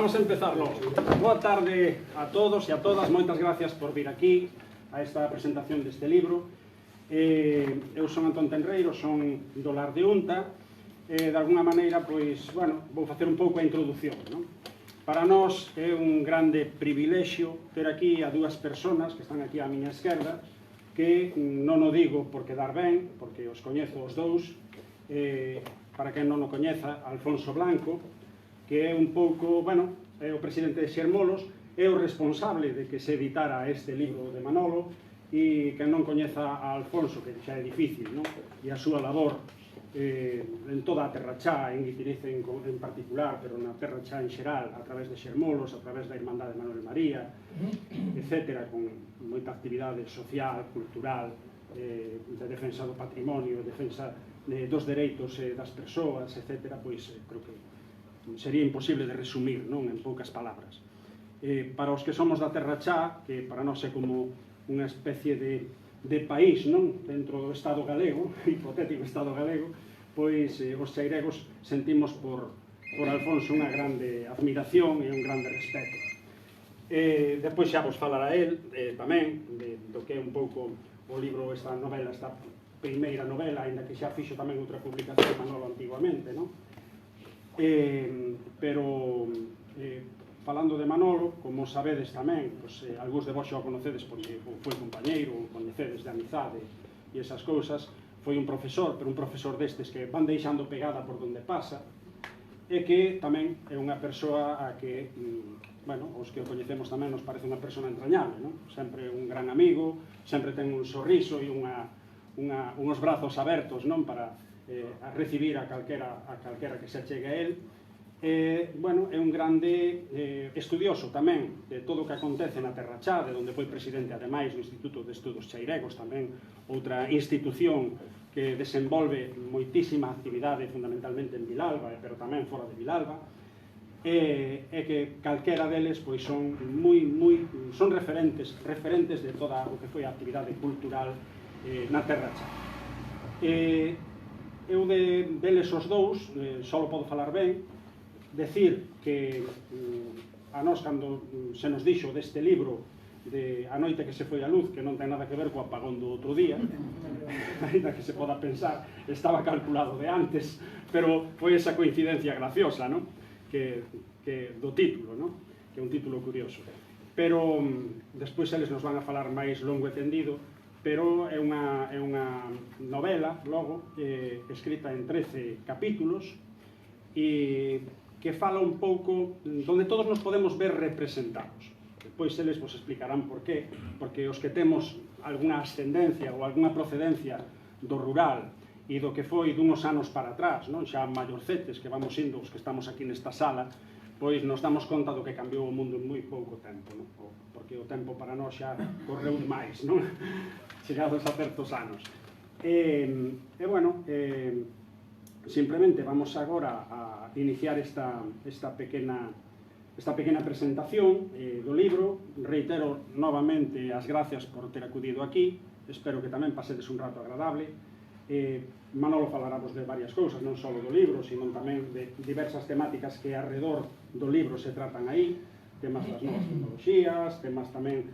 Vamos a empezar logo. Boa tarde a todos e a todas, moitas gracias por vir aquí a esta presentación deste libro. Eu son Antón Tenreiro, son do Lar de Unta, de alguna maneira, pois, bueno, vou facer un pouco a introdución, non? Para nós é un grande privilexio ter aquí a dúas persoas que están aquí á miña esquerda, que non o digo por quedar ben, porque os coñezo os dous, para quen non o coñeza, Alfonso Blanco, que é un pouco, bueno, é o presidente de Xermolos, é o responsable de que se editara este libro de Manolo, e que non coñeza a Alfonso, que xa é difícil, non? E a súa labor en toda a Terra Chá, en Guitiriz en particular, pero na Terra Chá en xeral, a través de Xermolos, a través da Irmandade de Manuel María, etc., con moita actividade social, cultural, de defensa do patrimonio, defensa dos dereitos das persoas, etc., pois creo que sería imposible de resumir, non, en poucas palabras. Para os que somos da Terra Chá, que para nós é como unha especie de país, non, dentro do Estado galego, hipotético Estado galego, pois os chairegos sentimos por Alfonso unha grande admiración e un grande respeto. Depois xa vos falará el tamén do que é un pouco o libro, esta novela, esta primeira novela, ainda que xa fixo tamén outra publicación de Manolo antiguamente, non? Pero falando de Manolo, como sabedes tamén, algúns de vos xa o conocedes porque foi compañeiro, o coñecedes de amizade e esas cousas, foi un profesor, pero un profesor destes que van deixando pegada por donde pasa, e que tamén é unha persoa a que, bueno, os que o coñecemos tamén nos parece unha persona entrañable, non? Sempre un gran amigo, sempre ten un sorriso e uns brazos abertos, non, para a recibir a calquera que se achegue a él. Bueno, é un grande estudioso tamén de todo o que acontece na Terra Chá, de onde foi presidente ademais do Instituto de Estudos Chairegos, tamén outra institución que desenvolve moitísima actividade fundamentalmente en Vilalba, pero tamén fora de Vilalba, e que calquera deles pois son referentes de toda o que foi a actividade cultural na Terra Chá. Eu deles os dous, só podo falar ben, decir que a nós, cando se nos dixo deste libro de A noite que se foi a luz, que non ten nada que ver co apagón do outro día, ainda que se poda pensar, estaba calculado de antes, pero foi esa coincidencia graciosa, non? Que do título, non? Que é un título curioso. Pero despois eles nos van a falar máis longo e tendido, pero é unha novela, logo, escrita en 13 capítulos, e que fala un pouco donde todos nos podemos ver representados. Depois eles vos explicarán por qué, porque os que temos algunha ascendencia ou algunha procedencia do rural e do que foi dunhos anos para atrás, non? Xa maiorcetes que vamos indo os que estamos aquí nesta sala, pois nos damos conta do que cambiou o mundo en moi pouco tempo, non? Porque o tempo para nós xa correu demais, non? Chegados a certos anos. Bueno, simplemente vamos agora a iniciar esta pequena presentación do libro. Reitero novamente as gracias por ter acudido aquí, espero que tamén pasedes un rato agradable. Manolo falaramos de varias cousas, non só do libro, sino tamén de diversas temáticas que arredor do libro se tratan aí, temas das novas tecnoloxías, temas tamén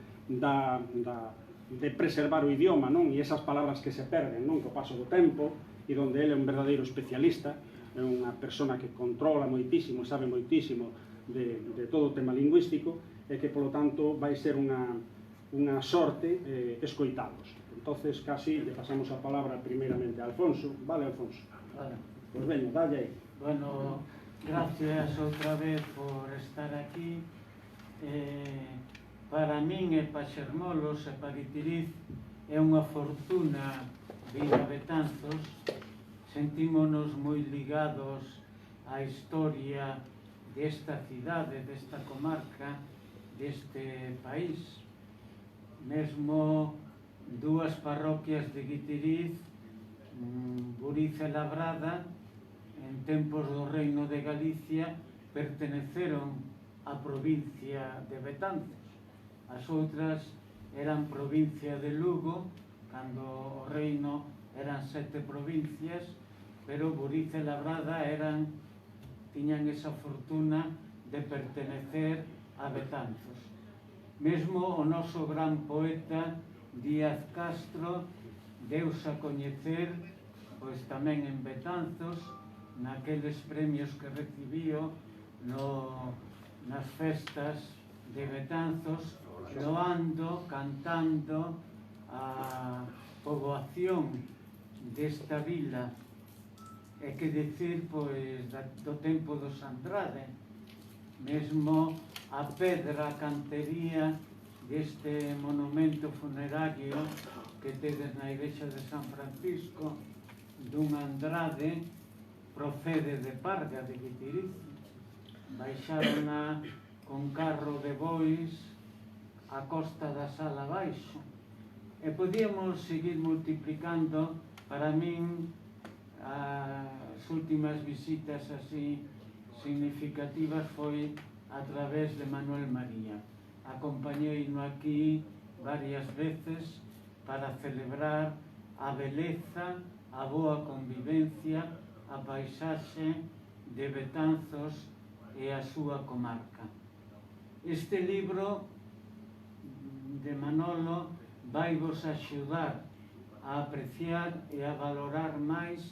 de preservar o idioma, non? E esas palabras que se perden, non? Co paso do tempo, e donde ele é un verdadeiro especialista, é unha persona que controla moitísimo, sabe moitísimo de todo o tema lingüístico, e que, polo tanto, vai ser unha sorte escoitados. Entonces, casi le pasamos a palabra primeiramente a Alfonso. Vale, Alfonso? Vale. Pois veño, dalle aí. Bueno, gracias outra vez por estar aquí. Para min e para Xermolos e para Guitiriz é unha fortuna vir a Betanzos. Sentímonos moi ligados á historia desta cidade, desta comarca, deste país. Mesmo dúas parroquias de Guitiriz, Buriz e Labrada, en tempos do Reino de Galicia, perteneceron á provincia de Betanzos. As outras eran provincia de Lugo, cando o reino eran 7 provincias, pero Buriz e Labrada tiñan esa fortuna de pertenecer a Betanzos. Mesmo o noso gran poeta Díaz Castro deuse a coñecer pois tamén en Betanzos, naqueles premios que recibiu nas festas de Betanzos, loando, cantando a poboación desta vila, e que decir pois do tempo dos Andrade, mesmo a pedra, a cantería deste monumento funerario que tedes na igrexa de San Francisco dun Andrade procede de Parga, de Guitiriz. Baixárona con carro de bois a costa da Sala abaixo. E podíamos seguir multiplicando. Para min, as últimas visitas así significativas foi a través de Manuel María. Acompañei-no aquí varias veces para celebrar a beleza, a boa convivencia, a paisaxe de Betanzos e a súa comarca. Este libro de Manolo vai vos axudar a apreciar e a valorar máis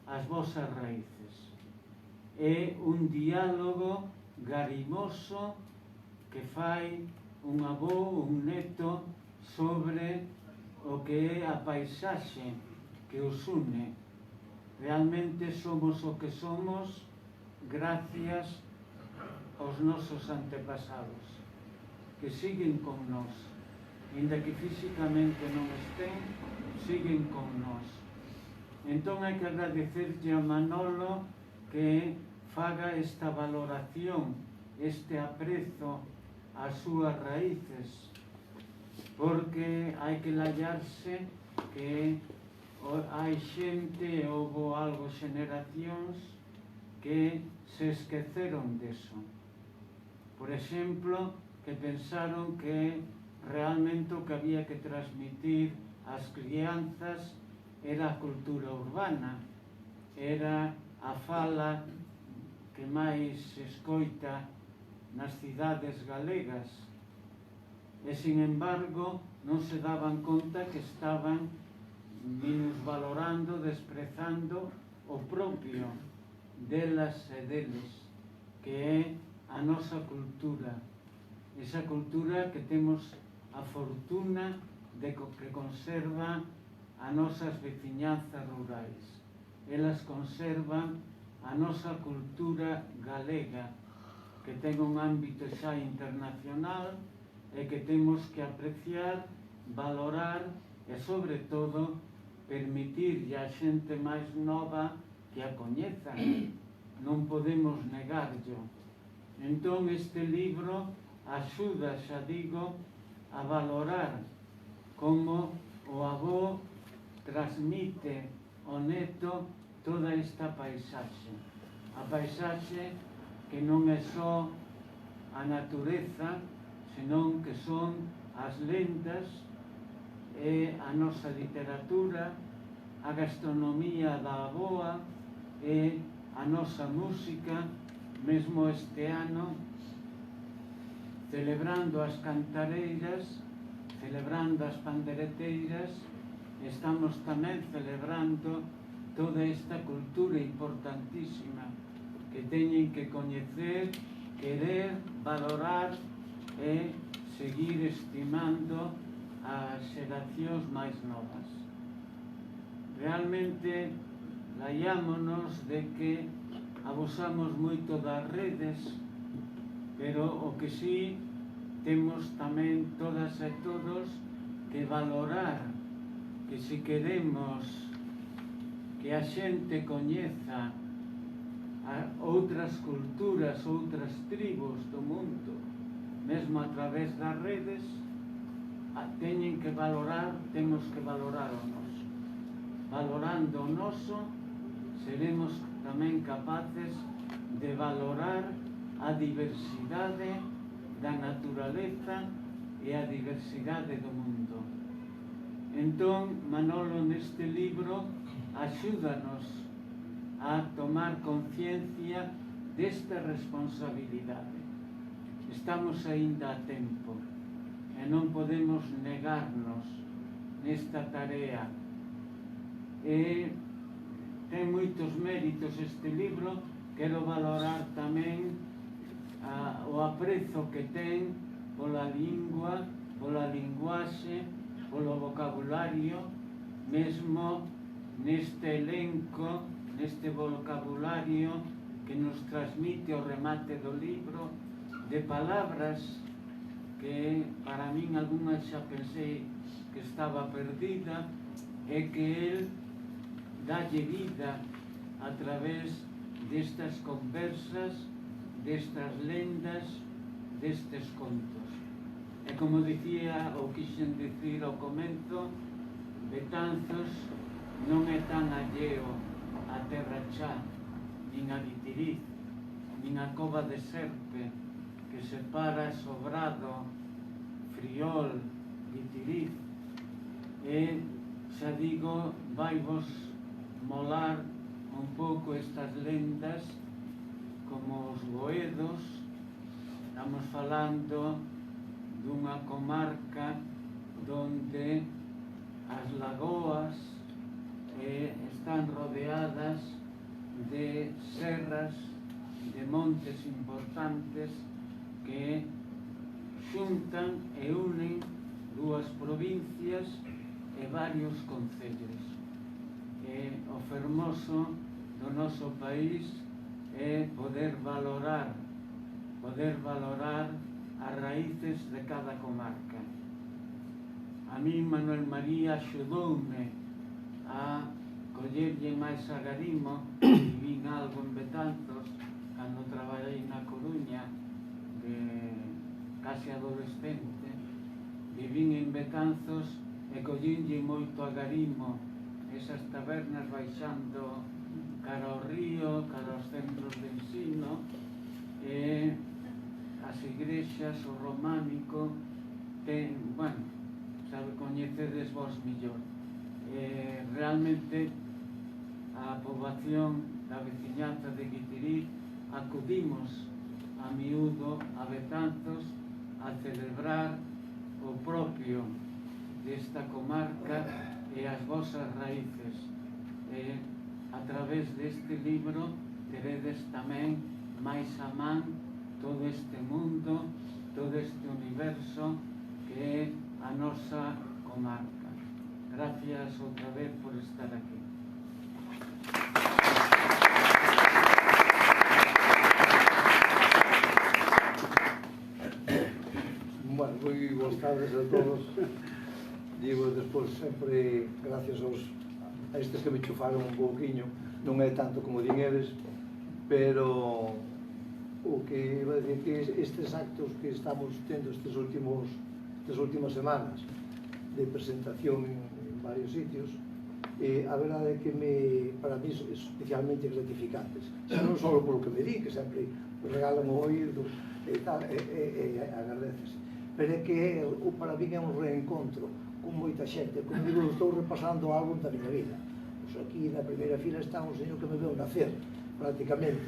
as vosas raíces. É un diálogo garimoso que fai un avó, un neto, sobre o que é a paisaxe que os une. Realmente somos o que somos gracias aos nosos antepasados, que siguen con nós, inda que físicamente non estén, siguen con nós. Entón hai que agradecerlle a Manolo que faga esta valoración, este aprezo ás súas raíces, porque hai que lallarse que hai xente, houbo algo xeneracións que se esqueceron deso. Por exemplo, que pensaron que realmente o que había que transmitir ás crianzas era a cultura urbana, era a fala que máis se escoita nas cidades galegas, e, sin embargo, non se daban conta que estaban minusvalorando, desprezando o propio delas e deles, que é a nosa cultura, esa cultura que temos a fortuna de que conserva a nosas veciñanzas rurais. Elas conservan a nosa cultura galega, que ten un ámbito xa internacional e que temos que apreciar, valorar e, sobre todo, permitirlle a xente máis nova que a coñeza. Non podemos negarlo. Entón, este libro axuda, xa digo, a valorar como o avó transmite ao neto toda esta paisaxe. A paisaxe que non é só a natureza, senón que son as lendas e a nosa literatura, a gastronomía da avoa e a nosa música. Mesmo este ano, celebrando as cantareiras, celebrando as pandereteiras, estamos tamén celebrando toda esta cultura importantísima que teñen que coñecer, querer, valorar e seguir estimando as xeracións máis novas. Realmente laiámonos de que abusamos moito das redes, pero o que sí temos tamén todas e todos que valorar que se queremos que a xente coñeza outras culturas, outras tribos do mundo, mesmo a través das redes, teñen que valorar, temos que valorar o noso. Valorando o noso, seremos tamén capaces de valorar a diversidade da naturaleza e a diversidade do mundo. Entón, Manolo neste libro axúdanos a tomar conciencia desta responsabilidade. estamos aínda a tempo e non podemos negarnos nesta tarea. E ten moitos méritos este libro. Quero valorar tamén o aprezo que ten pola lingua, pola linguaxe, polo vocabulario, mesmo neste elenco, neste vocabulario que nos transmite o remate do libro, de palabras que para min algunhas xa pensei que estaba perdida, e que el dalle vida a través destas conversas, destas lendas, destes contos. E como dicía, ou quixen dicir ao comenzo, Betanzos non é tan alleo a Terra Chá, nin a Guitiriz, nin a Cova de Serpe, que separa Sobrado, Friol, Guitiriz. E, xa digo, vaivos molar un pouco estas lendas como os Boedos. Estamos falando dunha comarca donde as lagoas están rodeadas de serras, de montes importantes que xuntan e unen dúas provincias e varios concellos. O fermoso do noso país é poder valorar as raíces de cada comarca. A mí Manuel María axudoume a collerlle máis agarimo. Vivín algo en Betanzos cando traballei na Coruña, de case adolescente. Vivín en Betanzos e collinlle moito agarimo esas tabernas baixando cara ao río, cara aos centros de ensino, e as igrexas, o románico, coñecedes vos millor. Realmente a poboación da veciñanza de Guitiriz acudimos a miúdo a Betanzos a celebrar o propio desta comarca e as vosas raíces. A través deste libro teredes tamén máis a man todo este mundo, todo este universo que é a nosa comarca. Gracias outra vez por estar aquí. Bueno, moi boas tardes a todos. Digo, despois sempre gracias a estes que me chufaron un pouquiño, non é tanto como din eles, pero o que iba a decir que estes actos que estamos tendo estas últimas semanas de presentación en varios sitios, a verdade é que para mí son especialmente gratificantes, xa non só polo que me di, que sempre regalan o oído e tal, agradecese, pero é que para mí é un reencontro con moita xente. Como digo, estou repasando algo da miña vida. Pois aquí na primeira fila está un señor que me veu nacer, prácticamente.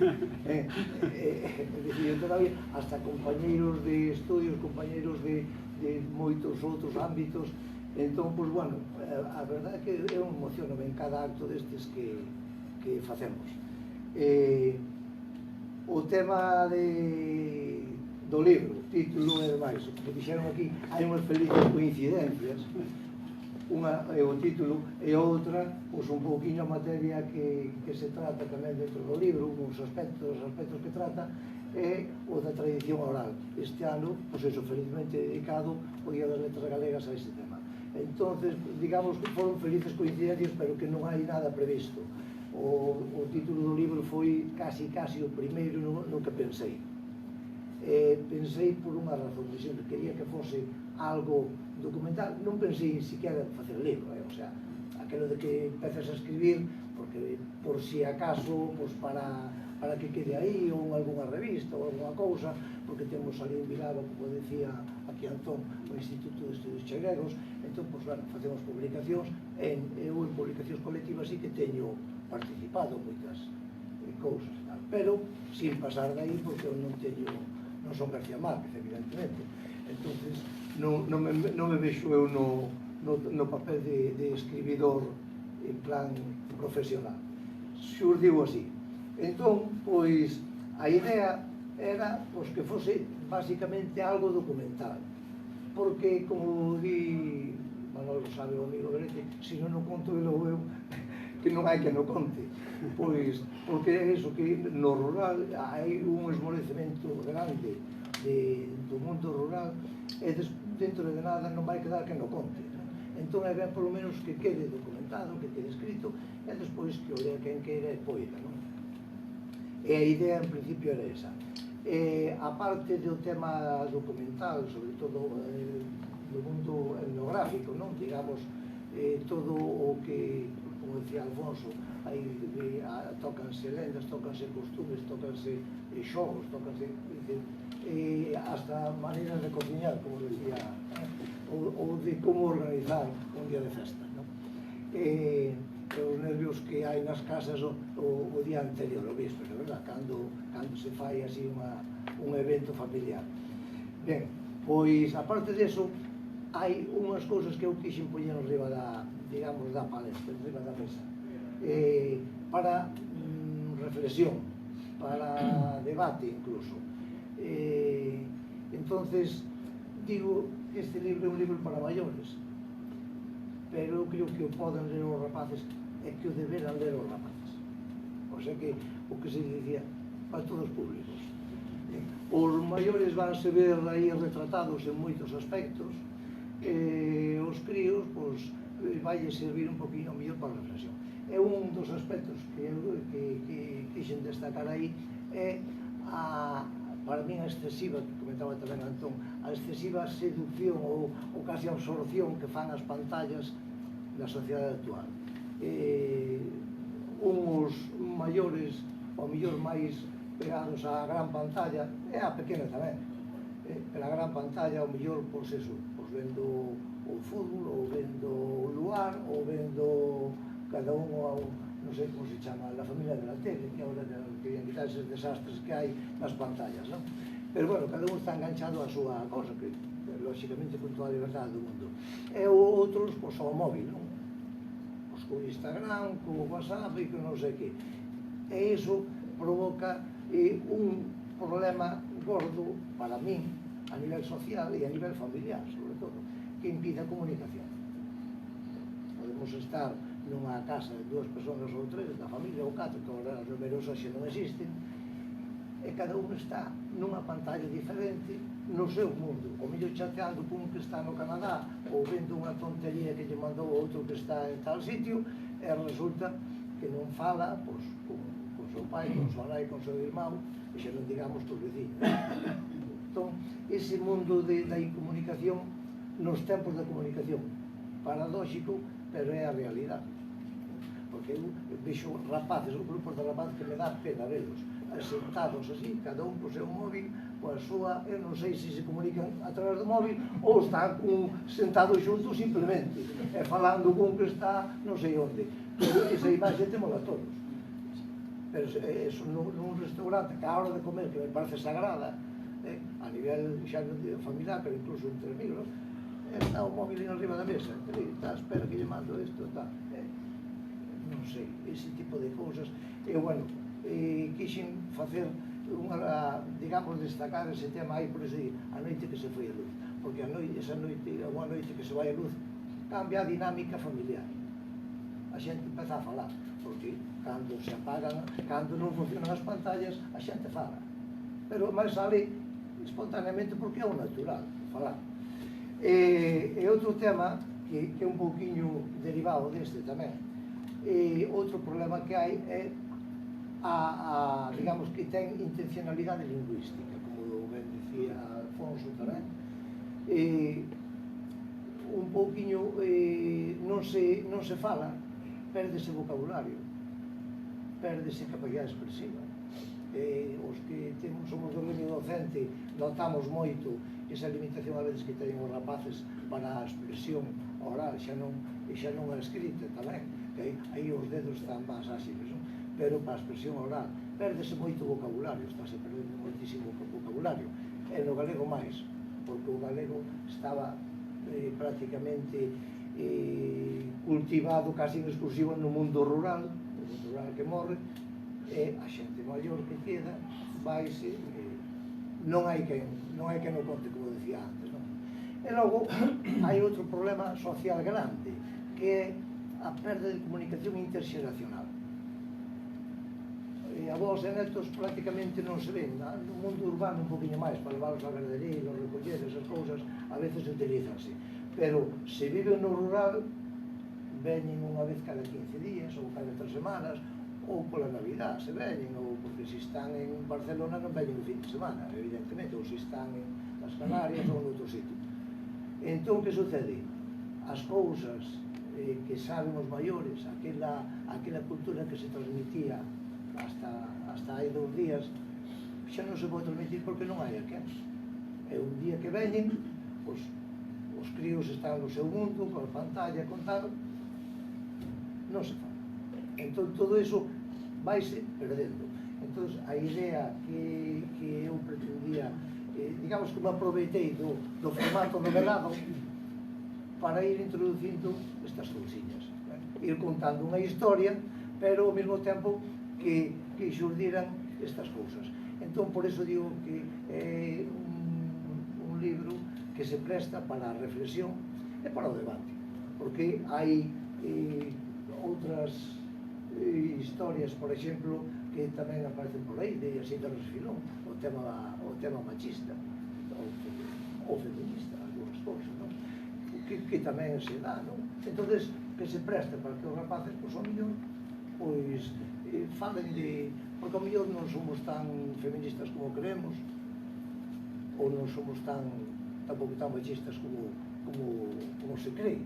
Todavía hasta compañeiros de estudios, compañeiros de moitos outros ámbitos. Entón, pois, bueno, a verdade é que eu emociono en cada acto destes que facemos. O tema do libro, o título e demais, como dixeron aquí, hai unhas felices coincidencias. Unha é o título e outra, pois, un pouquinho a materia que se trata tamén dentro do libro, uns aspectos que trata, é o da tradición oral. Este ano, pois eso, felizmente dedicado o Día das Letras Galegas a ese tema. Entonces, digamos que foron felices coincidencias, pero que non hai nada previsto. O título do libro foi casi o primeiro no que pensei. Pensei por unha razón, que quería que fose algo documental. Non pensei siquiera facer libro, o sea, aquilo de que empezas a escribir porque por si acaso, pues, para que quede aí, ou en algunha revista ou alguna cousa, porque temos ali en Vilava, como decía aquí Antón, o Instituto de Estudios Chegregos. Entón, pues, bueno, facemos publicacións, eu en publicacións colectivas sí que teño participado en moitas cousas, pero sin pasar de aí, porque eu non teño non son García Márquez, evidentemente. Entonces, non me vexo eu no papel de escribidor en plan profesional. Xurdiu así. Entón, pois, a idea era que fose basicamente algo documental, porque, como di Manolo sabe o amigo Berete, se non o conto eu, que non hai que no conte, pois, porque é iso que no rural hai un esmorecemento grande do mundo rural e dentro de nada non vai quedar que no conte. Entón é ben polo menos que quede documentado, que quede escrito, e despois que o lea quen queira e poida, non? E a idea en principio era esa. A parte do tema documental, sobre todo do mundo etnográfico, non? Digamos, todo o que, como decía Alfonso, aí tócanse lendas, tócanse costumes, tócanse xogos, tócanse hasta maneiras de cociñar, como decía, ou de como organizar un día de festa, non? Os nervios que hai nas casas o día anterior, o víspero, verdad? Cando se fai así un evento familiar. Ben, pois, aparte deso, hai unhas cousas que eu quixen poñer arriba da, digamos, da palestra, arriba da mesa, para reflexión, para debate incluso. Entonces, digo que este libro é un libro para maiores, pero eu creo que o poden ler os rapaces e que o deberan ler os rapaces. O sea que, o que se dicía, para todos os públicos. Os maiores vanse ver aí retratados en moitos aspectos, os críos, pois, vai servir un poquinho mellor para a reflexión. E un dos aspectos que quixen destacar aí é para mí a excesiva, que comentaba tamén Antón, a excesiva seducción ou casi absorción que fan as pantallas da sociedade actual. Uns maiores, ao mellor máis pegados á gran pantalla, e á pequena tamén, pero a gran pantalla, ao mellor, pois eso, pois vendo o fútbol, ou vendo o luar, ou vendo cada un non sei como se chama, la familia de la tele, que agora querían quitar esos desastres que hai nas pantallas, non? Pero, bueno, cada un está enganchado a súa cosa, que, lógicamente, con toda a liberdade do mundo. E outros, pois, ao móvil, non? Pois, co Instagram, co WhatsApp e con non sei que. E iso provoca un problema gordo para min, a nivel social e a nivel familiar, sobre todo, que impide a comunicación. Podemos estar nunha casa de 2 persoas ou 3, da familia ou 4, que agora as numerosas xa non existen, e cada un está nunha pantalla diferente no seu mundo, o mellor chateando con un que está no Canadá ou vendo unha tontería que lle mandou outro que está en tal sitio, e resulta que non fala con seu pai, con seu nai, con seu irmão, e xa non digamos cos vecinos. Entón, ese mundo da incomunicación nos tempos da comunicación, paradóxico, pero é a realidade. Porque eu vexo rapaces, ou grupos de rapaces que me dá pena velos, sentados así, cada un co seu móvil, coa súa, eu non sei se se comunican a través do móvil ou están sentados xuntos simplemente, falando con que está non sei onde. Pero esa imaxe temola todos. Pero eso nun restaurante, que a hora de comer, que me parece sagrada, a nivel xa familiar, pero incluso entre amigos, está o móvil en arriba da mesa, está, espera que lle mando isto, está. Non sei, ese tipo de cousas. E, bueno, quixen facer digamos, destacar ese tema aí, por eso, a noite que se foi a luz. Porque esa noite, a boa noite que se vai a luz, cambia a dinámica familiar. A xente empeza a falar, porque cando se apagan, cando non funcionan as pantallas, a xente fala. Pero máis sale espontaneamente porque é o natural, falar. E outro tema, que é un pouquiño derivado deste tamén, outro problema que hai é digamos que ten intencionalidade lingüística, como ben dicía Alfonso tamén. Un pouquiño non se fala, perdese vocabulario, perdese capacidade expresiva. Os que somos do medio docente notamos moito esa limitación a veces que teñen os rapaces para a expresión oral, xa non a escrita tamén, que aí os dedos están máis áxiles, non? Pero para a expresión oral perdese moito vocabulario, estáse perdendo moitísimo vocabulario, e no galego máis, porque o galego estaba prácticamente cultivado casi en exclusivo no mundo rural, o mundo rural que morre, e a xente maior que queda vaise, non hai quen non conte, como decía antes, non? E logo hai outro problema social grande, que é a perda de comunicación interxeracional. Avós e netos prácticamente non se ven. No mundo urbano un poquinho máis, para levarlos a verdadeiro, recoller esas cousas, a veces utilízanse. Pero se viven no rural, veñen unha vez cada 15 días, ou cada 3 semanas, ou pola Navidad se veñen, ou porque se están en Barcelona non veñen o fin de semana, evidentemente, ou se están en las Canarias ou en outro sitio. Entón, que sucede? As cousas que saben os maiores, aquela cultura que se transmitía hasta hai 2 días, xa non se pode transmitir porque non hai a quen. É un día que veñen, os críos están no seu mundo, con a pantalla, con tal, non se fa. Entón, todo iso vaise perdendo. Entón, a idea que eu pretendía, digamos que me aproveitei do formato novelado para ir introducindo estas cousiñas, ir contando unha historia, pero ao mesmo tempo que xurdiran estas cousas. Entón, por eso digo que é un libro que se presta para a reflexión e para o debate, porque hai outras historias, por exemplo, que tamén aparecen por aí, de Síndrome de Filón, o tema machista, ou feminista, algunhas cousas, non? Que tamén se dá, non? Entón, que se presta para que os rapaces, pois, ao mellor, pois, falen de... Porque ao mellor non somos tan feministas como queremos, ou non somos tampouco tan machistas como se cree.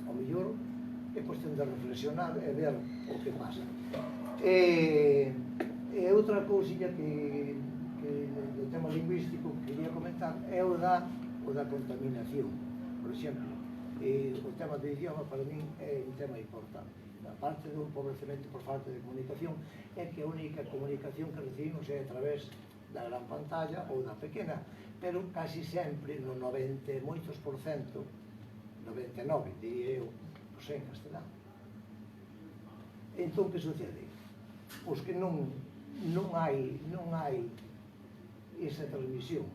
Ao mellor é cuestión de reflexionar e ver o que pasa. E outra cousilla que do tema lingüístico que quería comentar é o da contaminación. Por exemplo, o tema do idioma para min é un tema importante. A parte do empobrecemento por falta de comunicación, é que a única comunicación que recibimos é a través da gran pantalla ou da pequena, pero casi sempre, no 90 e moitos por cento, 99, diría eu, pois en castelán. Entón, que sucede? Pois que non hai esa transmisión.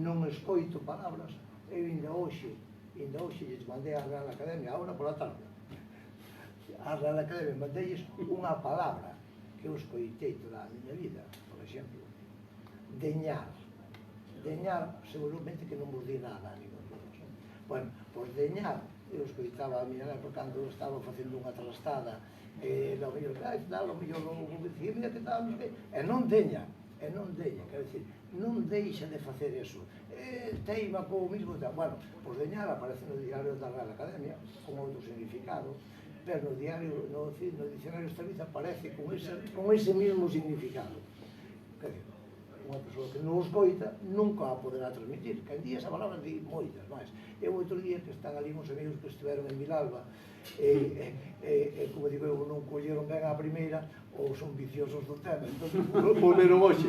Non escoito palabras. Eu ainda hoxe lles mandei á Real Academia, agora pola tarde. A Real Academia mandei unha palabra que eu escoitei toda a miña vida, por exemplo, deñar. Deñar, seguramente que non vos di nada a ninguén de vos. Bueno, pois deñar, eu escoitaba a miña nena cando estaba facendo unha trastada, e lo mellor, non dicía, mira que tal, e non deña, quero dicir, non deixa de facer eso, teima co mismo, bueno, pois deñar aparece no diario da Real Academia, con outro significado, pero no diario, no dicionario Estaviza aparece con ese mismo significado. Quer dizer, unha persoa que non os coita nunca a poderá transmitir, que en día esa palabra di moitas máis. Eu outro día que están ali uns amigos que estiveron en Vilalba como digo eu, non colleron ben a primeira ou son viciosos do tema, entón volveron hoxe.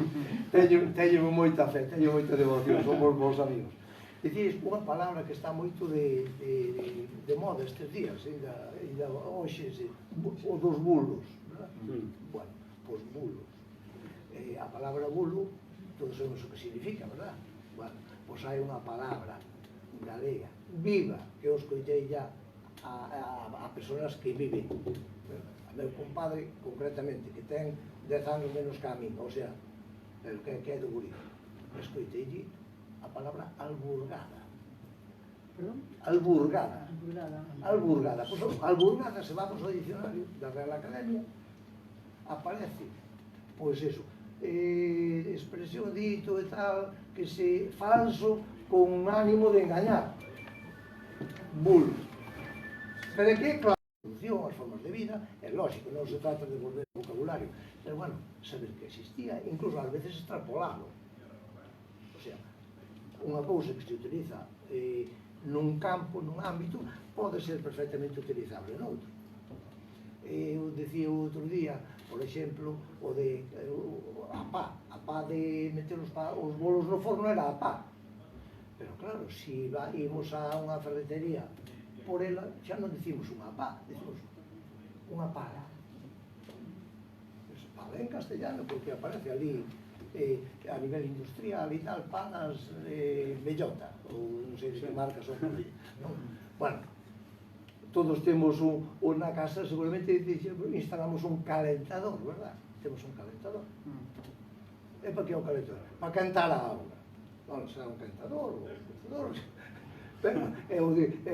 Teño moita fe, teño moita devoción, somos bons amigos. Dicís unha palabra que está moito de moda estes días, ainda hoxe, o dos bulos, bueno, pois bulos. A palabra bulo, todos sabemos o que significa, verdad? Bueno, pois hai unha palabra galega, viva, que eu escoitei ya a persoas que viven. A meu compadre, concretamente, que ten 10 anos menos que a min, o sea, pero que é do gurí, escoitei a palabra alburgada. Perdón? Alburgada. Alburgada. Pois alburgada, se vamos ao dicionario da Real Academia, aparece, pois eso, expresión dito e tal, que se falso con ánimo de engañar. Bulo. Pero é que, claro, as formas de vida, é lógico, non se trata de volver ao vocabulario, pero, bueno, saber que existía, incluso ás veces extrapolado. O sea, unha cousa que se utiliza nun campo, nun ámbito, pode ser perfectamente utilizable noutro. Eu decía outro día, por exemplo, o de a pá pá de meter os bolos no forno era a pá. Pero claro, se ímos a unha ferretería por ela, xa non dicimos unha pá, dicimos unha pala. Pala en castellano, porque aparece ali a nivel industrial e tal, palas bellota, ou non sei de que marca son por aí. Bueno, todos temos na casa, seguramente instalamos un calentador, verdad? Temos un calentador. E para que é un calentador? Para calentar a auga. Non será un calentador, ou un calentador. Pero é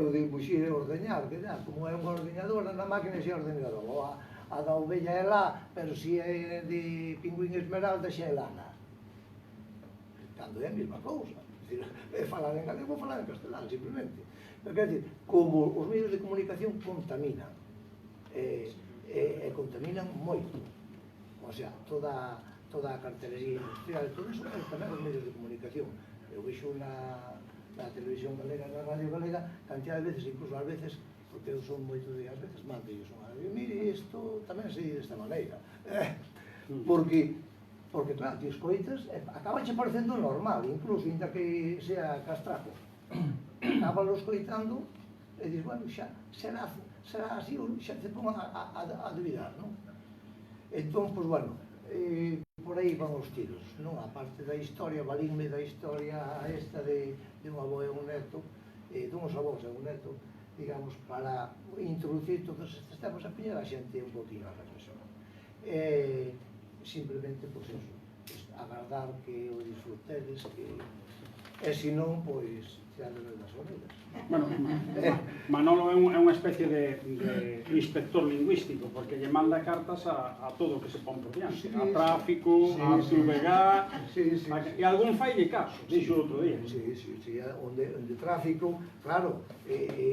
o de buxir e ordeñar, que já, como é un ordeñador, na máquina xe é ordeñador. Ou a da ovella é lá, pero se é de pingüín esmeralda xa é lana. Cando é a mesma cousa. É falar en galego, falar en castelán, simplemente. Pero quer dizer, como os medios de comunicación contaminan, e contaminan moito. O sea, toda a cartelería industrial, todo iso é tamén os medios de comunicación. Eu vexo na televisión galega, na radio galega, cantidad de veces, incluso ás veces, porque eu son moito de, ás veces mando eu son a radio, mire, isto tamén se di desta maneira. Porque claro, ti escoitas, acabache parecendo normal, incluso, ainda que sea castrapo. Acabalo escoitando e dis, bueno, xa será así, xa te pongan a dubidar, non? Entón, pois, bueno, por aí van os tiros, non? A parte da historia, valínme da historia esta de un avó e un neto, dunhos avós e un neto, digamos, para introducir todos estes temas a piñar a xente un poquinho a reflexión. Simplemente, pois, eso, agardar que o disfrutedes, e se non, pois, tirarle das orellas. Bueno, Manolo é unha especie de inspector lingüístico, porque lle manda cartas a todo o que se pon por diante, a tráfico, a CVG, e algún faille caso, dixo outro día. Sí, onde tráfico, claro,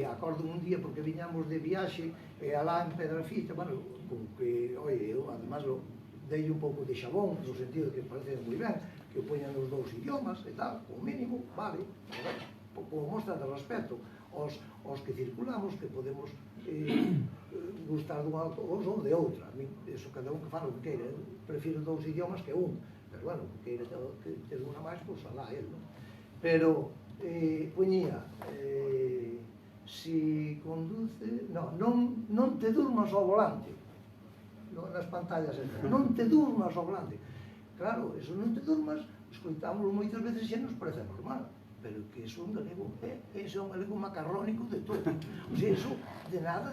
acordo un día porque viñamos de viaxe, alá en Pedrafita, bueno, con que, oye, eu, además, dei un pouco de xabón, no sentido que parece moi ben, que o poñan os dous idiomas e tal, o mínimo, vale, como mostra de respeto aos que circulamos, que podemos gustar dunha cousa ou de outra. A mí, eso, cada un que fala o que queira, eu prefiro dous idiomas que un, pero, bueno, que queira ter unha máis, pois, alá, el, non? Pero, poñía, si conduce, non te durmas ao volante, nas pantallas, non te durmas ao volante. Claro, eso non te durmas, escoitámoslo moitas veces e xa nos parece normal, pero que iso é un galego, iso é un galego macarrónico de todo. O sea, iso de nada,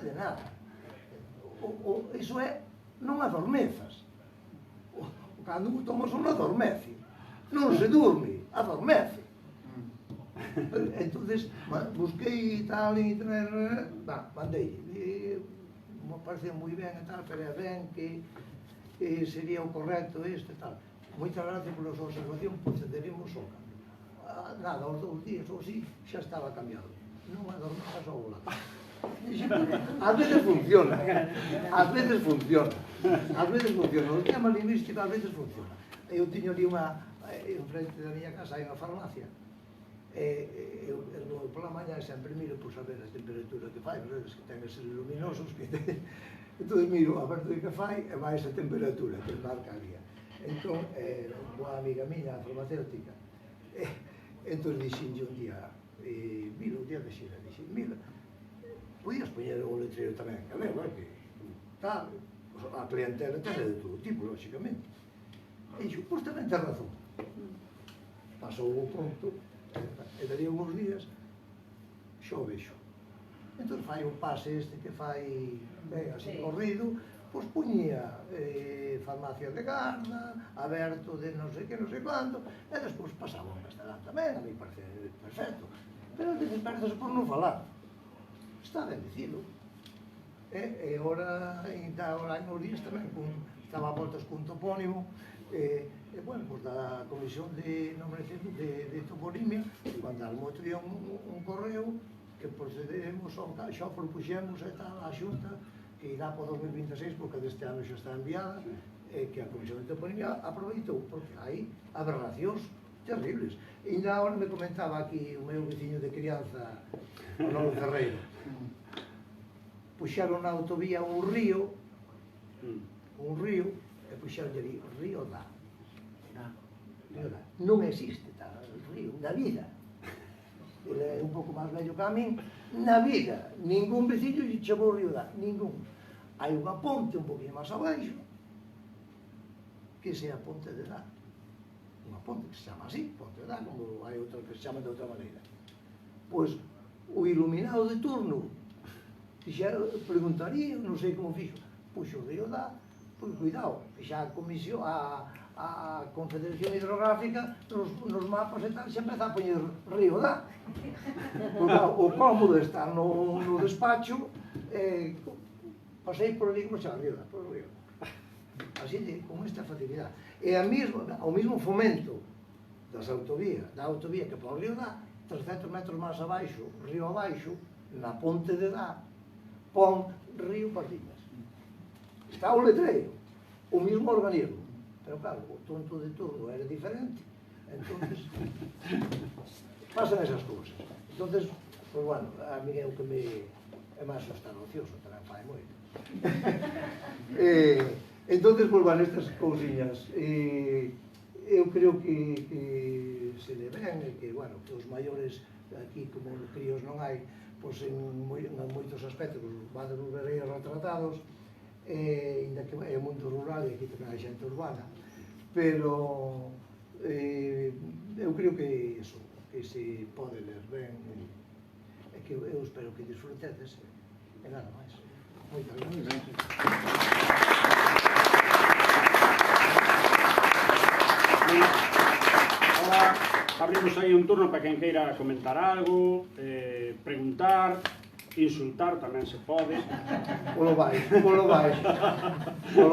iso é, non adormezas. Cando un toma son adormece, non se durme, adormece. Entonces, busquei tal e internet, mandei, me parece moi ben e tal, pero é ben que sería o correcto isto e tal. Moitas gracias pola súa observación, procederemos ao cambio. Nada, aos 2 días ou así, xa estaba cambiado. Non adormezas ao volante. Ás veces funciona. Ás veces funciona. O tema lingüístico ás veces funciona. Eu tiño ali en frente da miña casa hai unha farmacia. Eu pola mañá sempre miro por saber a temperatura que fai, vedes que ten que ser luminosos, entón miro a ver do que fai e vai esa temperatura que marca ali. Entón, boa amiga miña, farmacéutica, entón dixenlle un día, mira, un día de xira, dixen, mira, podías poñer o letreiro tamén, que ver, que tal, a clientela ten de todo tipo, lóxicamente. E dixo, pois tamén ten razón. Pasou o pronto, e daría uns días, xa o vexo. Entón fai un pase este que fai, ben, así corrido, pois puñía farmacia de garda, aberto de non sei que, non sei quanto, e despois pasaba un castelán tamén, a mí parece perfecto. Pero a veces parece por non falar. Está ben dicilo. E ora, en os días tamén, estaba a voltas cun topónimo, bueno, pois da Comisión de Toponimia, mandaron outro día un correo que procederemos ao tal, xa propuxemos e tal, a Xunta, que irá para 2026, porque deste ano xa está enviada, que a Comisión de Toponimia aproveitou, porque hai aberracións terribles. E ainda agora me comentaba aquí o meu veciño de crianza, o Nolo Ferreiro. Puxaron na autovía un río, e puxaron ali, Río da. Río Dá. Non existe tal río na vida. Ele é un pouco máis vello que a min. Na vida, ningún veciño lle chamou Río Dá, ningún. Hai unha ponte un poquinho máis abaixo, que é a ponte de Dá. Unha ponte que se chama así, ponte de Dá, como hai outra que se chama de outra maneira. Pois, o iluminado de turno, preguntaría, non sei como fixo, puxo o Río Dá, pois cuidado, xa a comisión, a Confederación Hidrográfica nos mapas e tal, xa empeza a poñer Río Dá. Pois, o cómodo de estar no despacho, pasei por ali como xa Río Dá, por Río Dá. Así, con esta facilidade. E ao mesmo fomento da autovía que por Río Dá, 300 metros máis abaixo, río abaixo, na ponte de Dá, pon Río Pardiñas. Está o letreiro, o mesmo organismo. Pero claro, o tonto de todo era diferente. Entonces, pasan esas cousas. Entonces, pues bueno, a mí é o que me é máis estar ocioso, tamén fai moito. Entonces, pues bueno, estas cousiñas, eu creo que se le ven, e que, bueno, que os maiores, aquí como críos non hai, pois en moitos aspectos van a ver aí retratados, ainda que é o mundo rural e aquí tamén hai xente urbana, pero eu creo que iso, que se pode ler ben, e que eu espero que disfrutedes, e nada máis. Moitas gracias. Ahora abrimos aí un turno para quen queira comentar algo, preguntar, insultar tamén se pode. Polo baixo. Por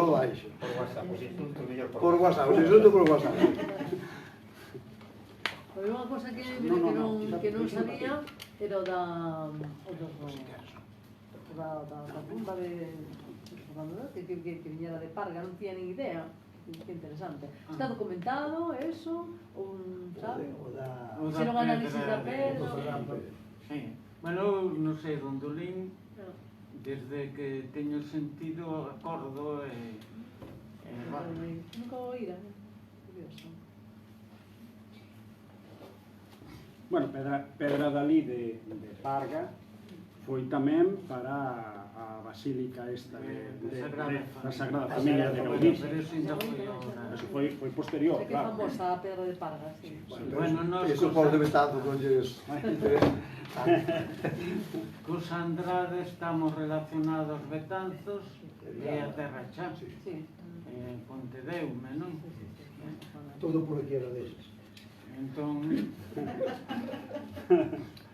WhatsApp, os insultos mellor por WhatsApp. Pois unha cosa que non sabía era o da tumba de que viñera de Parga, non tiña nin idea. Que interesante. Está documentado eso? Sabe? Fixeron análisis da pedra? Sí. Bueno, non sei, Dondolín, desde que teño sentido, acordo e... Nunca o oíra, curioso. Bueno, Pedra Dalí de Parga foi tamén para a basílica esta da Sagrada Familia de Gaudí. Eso foi posterior, Que é claro. famosa a Pedra de Parga, sí. Eso por de tanto con lles... Cos Andrade estamos relacionados Betanzos e a Terra Chá. Pontedeume, non? Todo por aquí era deses. Entón...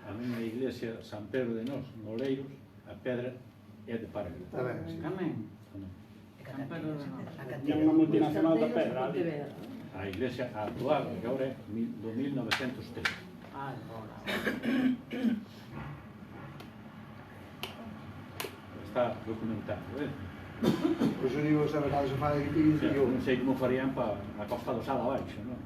A mesma iglesia San Pedro de Nós, en Oleiros, a pedra é de Parga. Tamén. San Pedro de Nós. Tiña unha multinacional da pedra ali. A iglesia actual, que agora é do 1903. Agora. Está documentado, Pois eu digo, sabe, cando se fala de que non sei como farían para a Costa do Sal abaixo, non?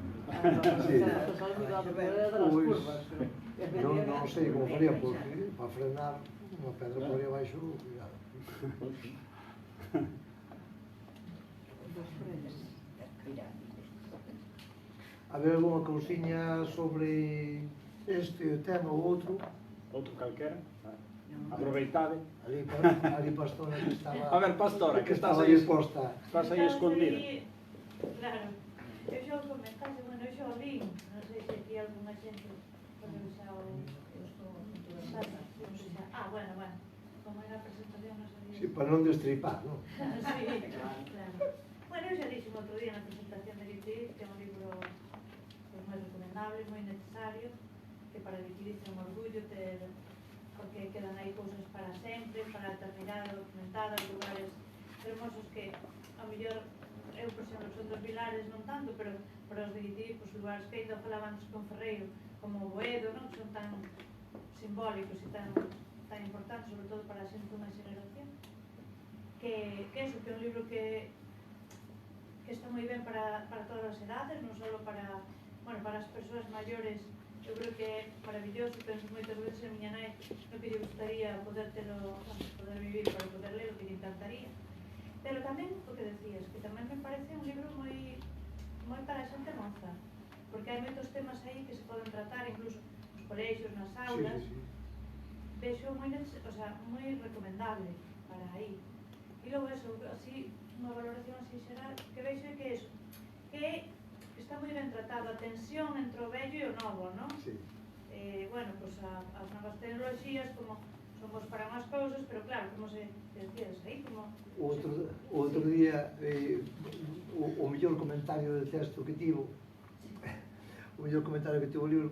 Non sei como faría, porque para frenar unha pedra por aí abaixo, cuidado. A ver alguna cousiña sobre este tema ou outro? Outro calquera. Aproveitade. Ali Pastora que estaba... A ver, Pastora, que estás aí exposta. Estás aí escondida. Claro. Eu xa o comentaste, bueno, eu xa o li, non sei se aquí alguna xente pode usar o... bueno, como era a presentación non sabía... Sí, para non destripar, non? Sí, claro. Bueno, eu xa dixo outro día na presentación de Vitiriz, que é un libro moi recomendable, moi necesario, que para Vitiriz é un orgullo ter... porque quedan aí cousas para sempre, para terminar documentadas, lugares hermosos que, a mellor, eu, por exemplo, son dos Vilares non tanto, pero para os de Guití, pues, lugares que ainda falaban antes con Ferreiro, como o Boedo, non? Que son tan simbólicos e tan importantes, sobre todo para a xente dunha xeneración, que eso, que é un libro que está moi ben para todas as edades, non só para as persoas maiores. Eu creo que é maravilloso, penso moitas veces a miña nai no que lle gustaría poder vivir para poder ler, o que lle encantaría. Pero tamén, o que decías, que tamén me parece un libro moi para a xente moza, porque hai moitos temas aí que se poden tratar, incluso nos colexios, nas aulas. Vexo moi recomendable para aí. E logo eso, así, unha valoración así xeral, que vexo é que eso, que está moi ben tratado a tensión entre o vello e o novo, non? Sí. Bueno, pues as novas tecnologías, como somos para unhas cousas, pero claro, como se decías aí, como... Outro día, o mellor comentario de texto que tivo, o mellor comentario que tivo o libro,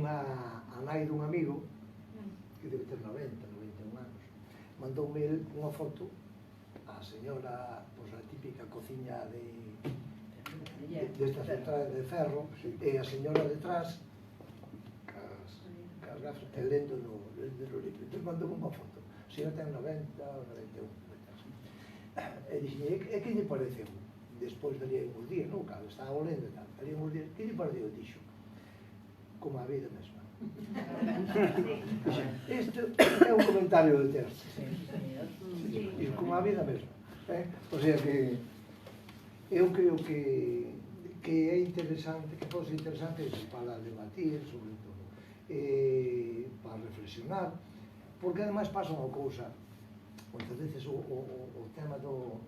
a nai dun amigo, que debe ter 91 anos, mandoume unha foto a señora, pois a típica cociña desta central de ferro, e a señora detrás, cas gafas, e lendo no libro. Entón mandoume unha foto. A señora ten 90 ou 91. E dixen, e que lle pareceu? Despois daría uns días, non? Cando estaba lendo e tal, daría uns días, que lle pareceu? Dixo, como a vida mesma. Este é un comentario de texto. Dixo, como a vida mesma. O sea que eu creo que é interesante, que pode ser interesante para debatir, sobre todo, para reflexionar, porque ademais pasa unha cousa, moitas veces o tema do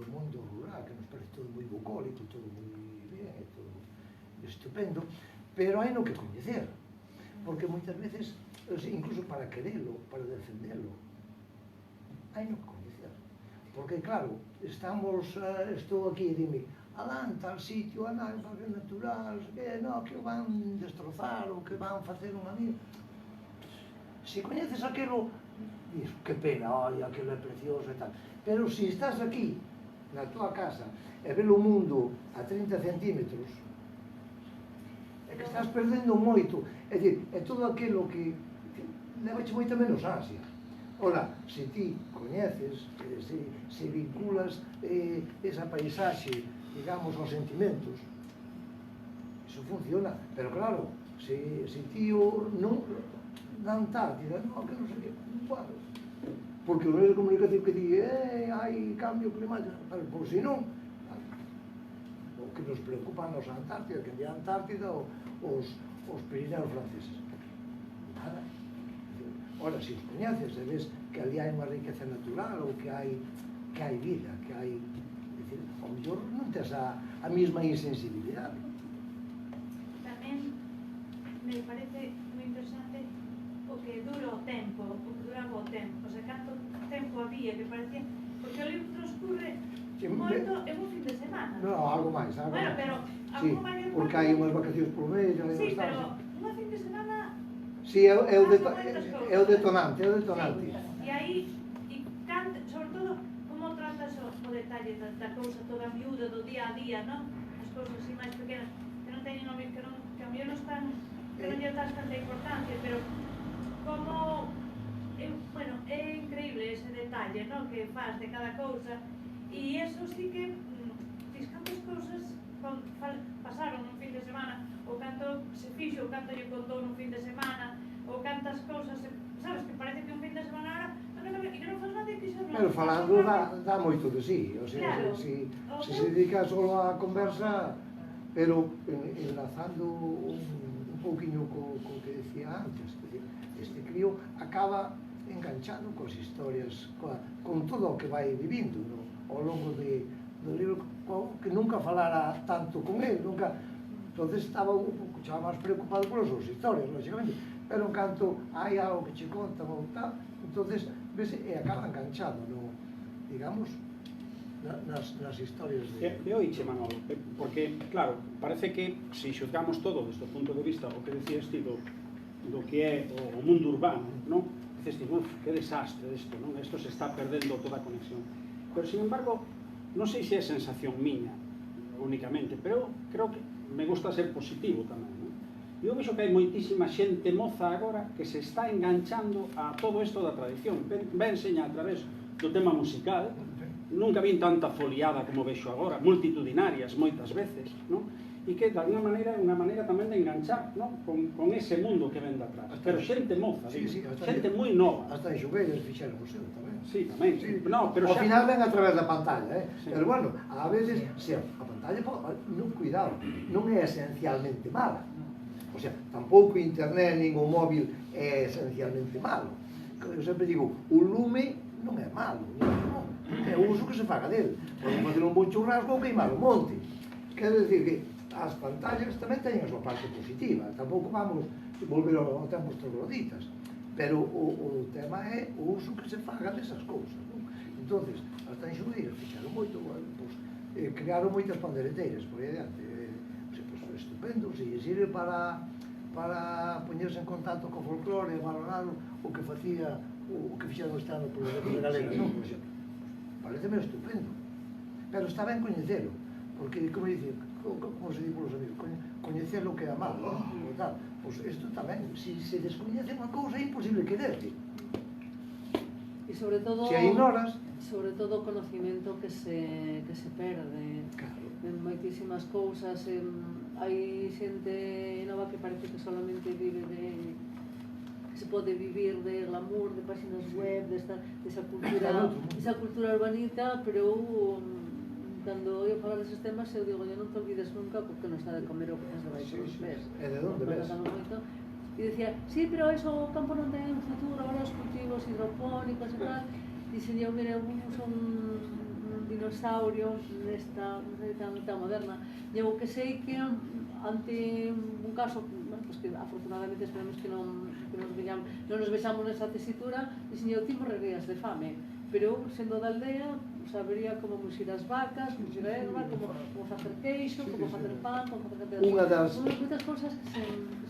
mundo rural, que nos parece todo moi bucólico, todo moi ben, todo estupendo, pero hai no que coñecer, porque moitas veces, incluso para querelo, para defendelo, hai no que coñecer, porque claro, estou aquí e dime, alán, tal sitio, alán, parque natural, que o van destrozar ou que van facer unha mía. Se coñeces aquilo, dices, que pena, oi, aquilo é precioso e tal. Pero se estás aquí, na tua casa, e ves o mundo a 30 centímetros, é que estás perdendo moito. É dicir, é todo aquilo que levache moita menos ansia. Ora, se ti coñeces, se vinculas esa paisaxe, digamos, aos sentimentos, iso funciona. Pero claro, se ti na Antártida, non, que non sei que, bueno, porque os medios de comunicación que di, hai cambio climático, pois se non, o que nos preocupa nos Antártida, que é a Antártida, os Pirineos franceses. Nada. Ora, se os coñeces, e ves que ali hai unha riqueza natural, ou que hai vida, que hai... Dicir, ao mellor non tes a mesma insensibilidade. Tamén me parece moi interesante o que dura o tempo, o que duraba o tempo, o sea, canto tempo había, que parecía, porque o libro transcurre moito en un fin de semana. Non, algo máis, algo máis. Bueno, pero sí, porque hai unhas vacacións por medio. Sí, pero unha fin de semana... Sí, é o detonante, é o detonante. E aí, sobre todo, como tratas o detalle da cousa toda miúda do día a día, non? As cousas así máis pequenas, que non teñen nome, que a mí non están, que non lle das tanta importancia, pero como, bueno, é increíble ese detalle, non? Que faz de cada cousa, e eso sí que, dis cantas cousas pasaron nun fin de semana, ou canto se fixo, ou canto lle contou nun fin de semana, ou cantas cousas, sabes, que parece que un fin de semana ahora, e que non faz nada e que xa... Pero falando dá moito de sí, o sea, claro, se dedica solo a conversa, pero enlazando un pouquiño co que decía antes, este crío acaba enganchado coas historias, con todo o que vai vivindo, no? Ao longo do libro, que nunca falara tanto con él, nunca... Entonces estaba un pouco máis preocupado polas súas historias, lógicamente, pero en canto hai algo que che conta ou tal, entonces ves, e acaba enganchado, no, digamos, nas historias de... E oiche, Manolo, porque, claro, parece que se xuzgamos todo desde o punto de vista o que decías ti do que é o mundo urbano, non? Dices ti, que desastre isto, non? Isto se está perdendo toda a conexión. Pero, sin embargo, non sei se é sensación miña únicamente, pero creo que me gusta ser positivo tamén, non? Eu vexo que hai moitísima xente moza agora que se está enganchando a todo isto da tradición. Vénseña a través do tema musical, nunca vin tanta foliada como vexo agora, multitudinarias moitas veces, non? e que de alguna maneira é unha maneira tamén de enganchar, non? Con ese mundo que ven de atrás, pero xente moza, xente moi nova. Hasta en Xogueiras fixeron o seu tamén. Sí, tamén. No, pero ao xa... final ven a través da pantalla, Sí. pero bueno, a veces, se a pantalla, non, cuidado, non é esencialmente mala. O sea, tampouco internet nin o móvil é esencialmente malo. Eu sempre digo, o lume non é malo, non. É o uso que se faga dele. Pode fazer un bon churrasco ou queimar o monte. Quero dicir que as pantallas tamén teñen a súa parte positiva. Tampouco vamos volver ao tempo trogloditas. Pero o tema é o uso que se faga desas cousas, non? Entonces, hasta en Xogueiras fixaron moito, pues, crearon moitas pandereteiras por aí adiante. Pues, estupendo, se sirve para poñerse en contacto co folclore e valorar o que facía, o que fixeron este ano por la galega, non? Por exemplo, pareceme estupendo, pero está ben coñecelo, porque, como dice, como se di polos amigos, coñecer o que é amar, non? Pois isto tamén, se descoñece unha cousa é imposible quererte. E sobre todo, se a ignoras, sobre todo o conocimiento que se perde. Claro. En moitísimas cousas, hai xente nova que parece que solamente vive de, que se pode vivir de glamour, de páxinas web, desa cultura urbanita, pero eu, cando eu falar deses temas, eu digo, non te olvides nunca porque non está de comer o que tens debaixo dos pés. E de onde ves? E dicía, sí, pero eso, o campo non ten un futuro, agora os cultivos hidropónicos e tal. Dixen eu, mire, eu son un dinosaurio nesta tan moderna. E o que sei que ante un caso, bueno, pues que afortunadamente esperemos que non nos vexamos nesa tesitura, dixen eu, ti morrerías de fame. Pero eu, sendo da aldea, sabería como muxir as vacas, muxir a erva, como facer queixo, como facer pan, como facer moitas cousas que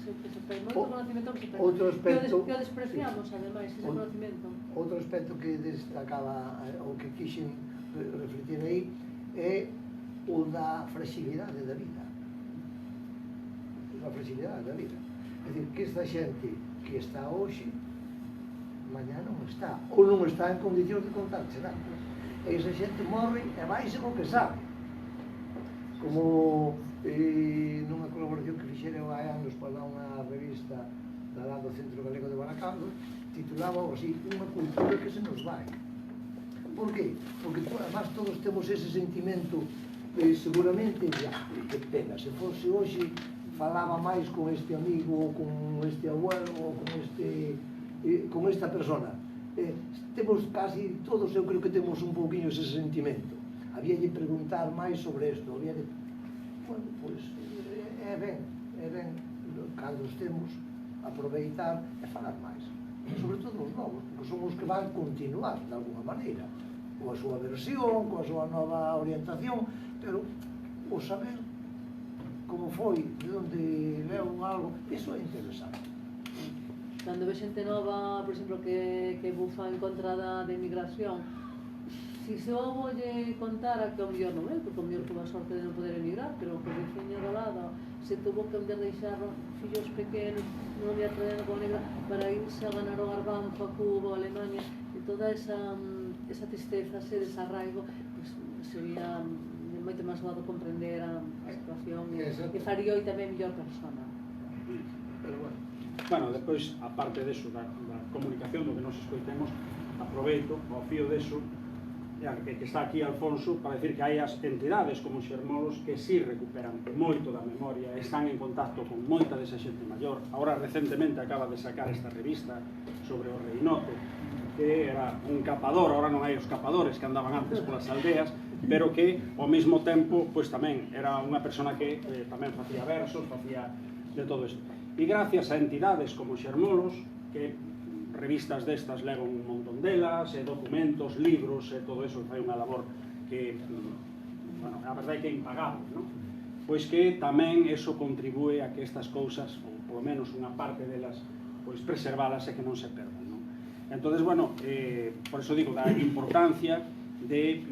se ten, moito conocimento que se ten. Outro aspecto que o despreciamos, ademais, ese conocimento. Outro aspecto que destacaba, o que quixen refletir aí, é o da fragilidade da vida. A fragilidade da vida. É dicir, que esta xente que está hoxe, mañá non está, ou non está en condicións de contarse nada. E esa xente morre e vaise co que sabe. Como nunha colaboración que fixeron hai anos para unha revista da lá do Centro Galego de Baracaldo, titulaba así, unha cultura que se nos vai. Por qué? Porque además todos temos ese sentimento, seguramente, que pena, se fose hoxe falaba máis con este amigo, ou con este abuelo, ou con esta persona. Temos casi todos, eu creo que temos un pouquinho ese sentimento. Había de preguntar máis sobre isto, había de... Bueno, pois, é ben, cando estemos, aproveitar e falar máis. Sobre todo os novos, porque son os que van continuar, de alguna maneira, coa súa versión, coa súa nova orientación, pero o saber como foi, de onde leu algo, iso é interesante. Cando ve xente nova, por exemplo, que bufa en contra da emigración, si se o volle contara que o mellor non é, porque o mellor tuvo a sorte de non poder emigrar, pero que o veciño do lado se tuvo que deixar fillos pequenos, non había traído con negra para irse a ganar o garbanzo a Cuba, a Alemania, e toda esa tristeza, ese desarraigo, pues, sería moito máis doado comprender a situación e faría hoy tamén mellor persona. Pero bueno. Bueno, despois, aparte deso, da comunicación, do que nos escoitemos, aproveito ao fío deso, que está aquí Alfonso, para decir que hai as entidades como Xermolos que sí recuperan moito da memoria, están en contacto con moita desa xente maior. Ahora, recentemente, acaba de sacar esta revista sobre o Reinote, que era un capador, ahora non hai os capadores que andaban antes polas aldeas, pero que, ao mesmo tempo, pois tamén era unha persona que tamén facía versos, facía de todo isto. E gracias a entidades como Xermolos, que revistas destas levan un montón delas, documentos, libros, e todo eso, fai unha labor que, bueno, a verdade é que é impagable, non? Pois que tamén eso contribúe a que estas cousas, ou polo menos unha parte delas, pois preservalas e que non se perdan, non? Entón, bueno, por eso digo, da importancia de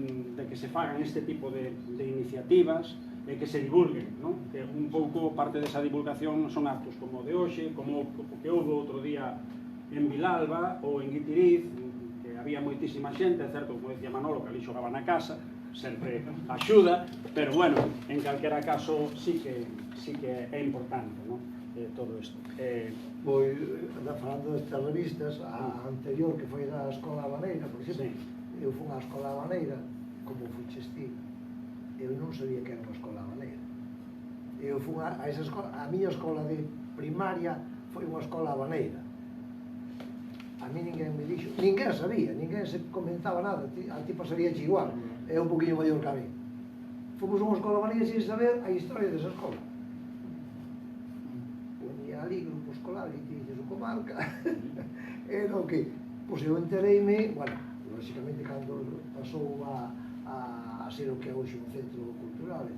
que se fagan este tipo de iniciativas e que se divulguen, non? Que un pouco parte desa divulgación son actos como o de hoxe, como o que houve outro día en Vilalba ou en Guitiriz, que había moitísima xente, é certo, como decía Manolo, que ali xogaba na casa, sempre axuda, pero bueno, en calquera caso sí que é importante, non? Todo isto. Pois, falando destas revistas, a anterior que foi da Escola Habaneira, por exemplo, eu fui á Escola Habaneira, como fuches ti, eu non sabía que era unha Escola Habaneira. Eu fui a esa escola, a miña escola de primaria foi unha Escola Habaneira. A mí ninguén me dixo, ninguén sabía, ninguén se comentaba nada, a ti pasaríache igual, é un poquinho maior que a mí. Fomos unha Escola Habaneira sin saber a historia desa escola. Ponía ali grupo escolar e ti dices o comarca, era o que, pois eu entereime, bueno, lógicamente cando pasou a ser o que é hoxe un centro cultural,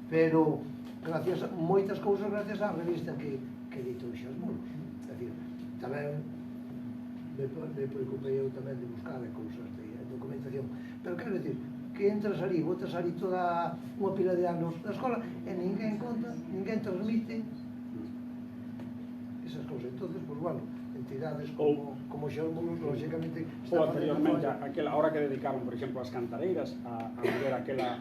pero gracias a moitas cousas gracias á revista que editou Xasmolos. É dicir, tamén me preocupei eu tamén de buscar cousas de documentación, pero quero dicir que entras ali, botas ali toda unha pila de anos na escola e ninguén conta, ninguén transmite esas cousas. Entonces, pues bueno, entidades como Xasmolos, lógicamente, ou anteriormente, a hora que dedicaron, por exemplo, as cantareiras a ver aquela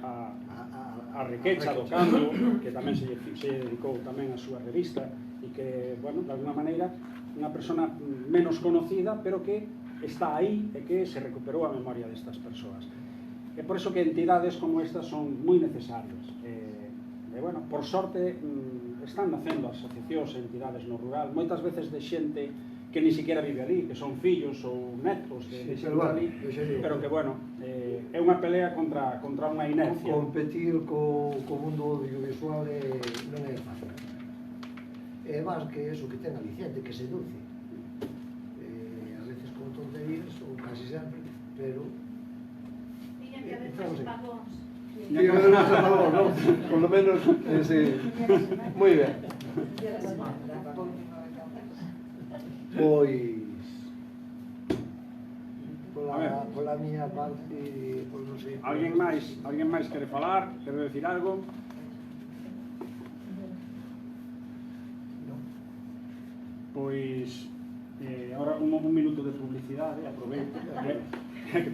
a riqueza do cambio, que tamén se dedicou tamén a súa revista, e que, bueno, de alguna maneira, unha persona menos conocida, pero que está aí e que se recuperou a memoria destas persoas. É por iso que entidades como estas son moi necesarias. E, bueno, por sorte, están nacendo asociacións e entidades no rural, moitas veces de xente que ni siquiera vive ali, que son fillos ou netos de xente ali, pero que, bueno, é unha pelea contra unha inercia. Competir co mundo audiovisual non é fácil. É máis que eso que ten aliciente, que seduce. A veces con tonterías, ou casi sempre, pero... Tiñan que haber máis pagóns. Tiñan que haber máis pagóns, non? Por lo menos, sí. Moi ben. Pois... Pola miña parte, pois non sei... Alguén máis quere falar? Quere decir algo? Pois, agora un minuto de publicidade, aproveito,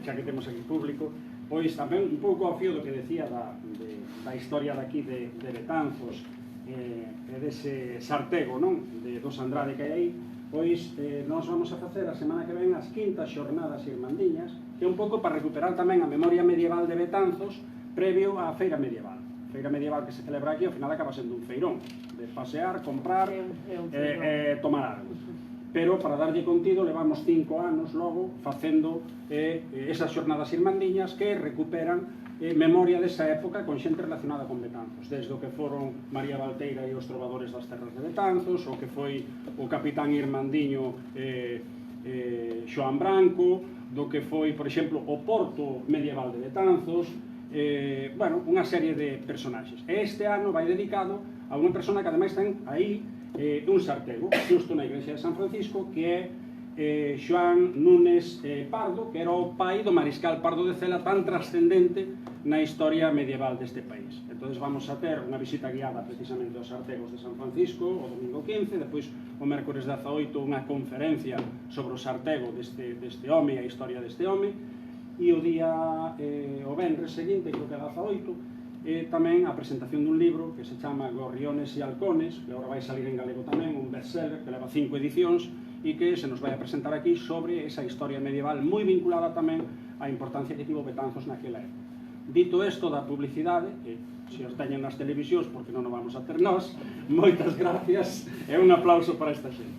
xa que temos aquí público, pois tamén un pouco ao fío do que decía da historia daqui de Betanzos e dese sartego, non? De dos Andrade que hai aí, pois nós vamos a facer a semana que ven as quintas xornadas irmandiñas, que é un pouco para recuperar tamén a memoria medieval de Betanzos previo á feira medieval. Feira medieval que se celebra aquí, ao final acaba sendo un feirón de pasear, comprar e tomar algo. Pero para darlle contido levamos 5 anos logo facendo esas xornadas irmandiñas que recuperan memoria desa época con xente relacionada con Betanzos, desde o que foron María Valteira e os trovadores das terras de Betanzos, o que foi o capitán irmandiño Xoán Branco, do que foi, por exemplo, o porto medieval de Betanzos, bueno, unha serie de personaxes. E este ano vai dedicado a unha persona que ademais ten aí un sartego, xusto na igrexa de San Francisco, que é Xoán Núñez Pardo, que era o pai do mariscal Pardo de Cela, tan trascendente na historia medieval deste país. Entón vamos a ter unha visita guiada precisamente aos sartegos de San Francisco o domingo 15, depois o mércores 18 unha conferencia sobre o sartego deste home e a historia deste home, e o día, o venres seguinte, creo que é 18, tamén a presentación dun libro que se chama Gorriones e Halcones, que agora vai salir en galego tamén, un bestseller que leva 5 edicións e que se nos vai a presentar aquí sobre esa historia medieval moi vinculada tamén á importancia que tivo Betanzos naquela época. Dito isto da publicidade, que se os teñen nas televisións porque non o vamos a ter nós, moitas gracias e un aplauso para esta xente.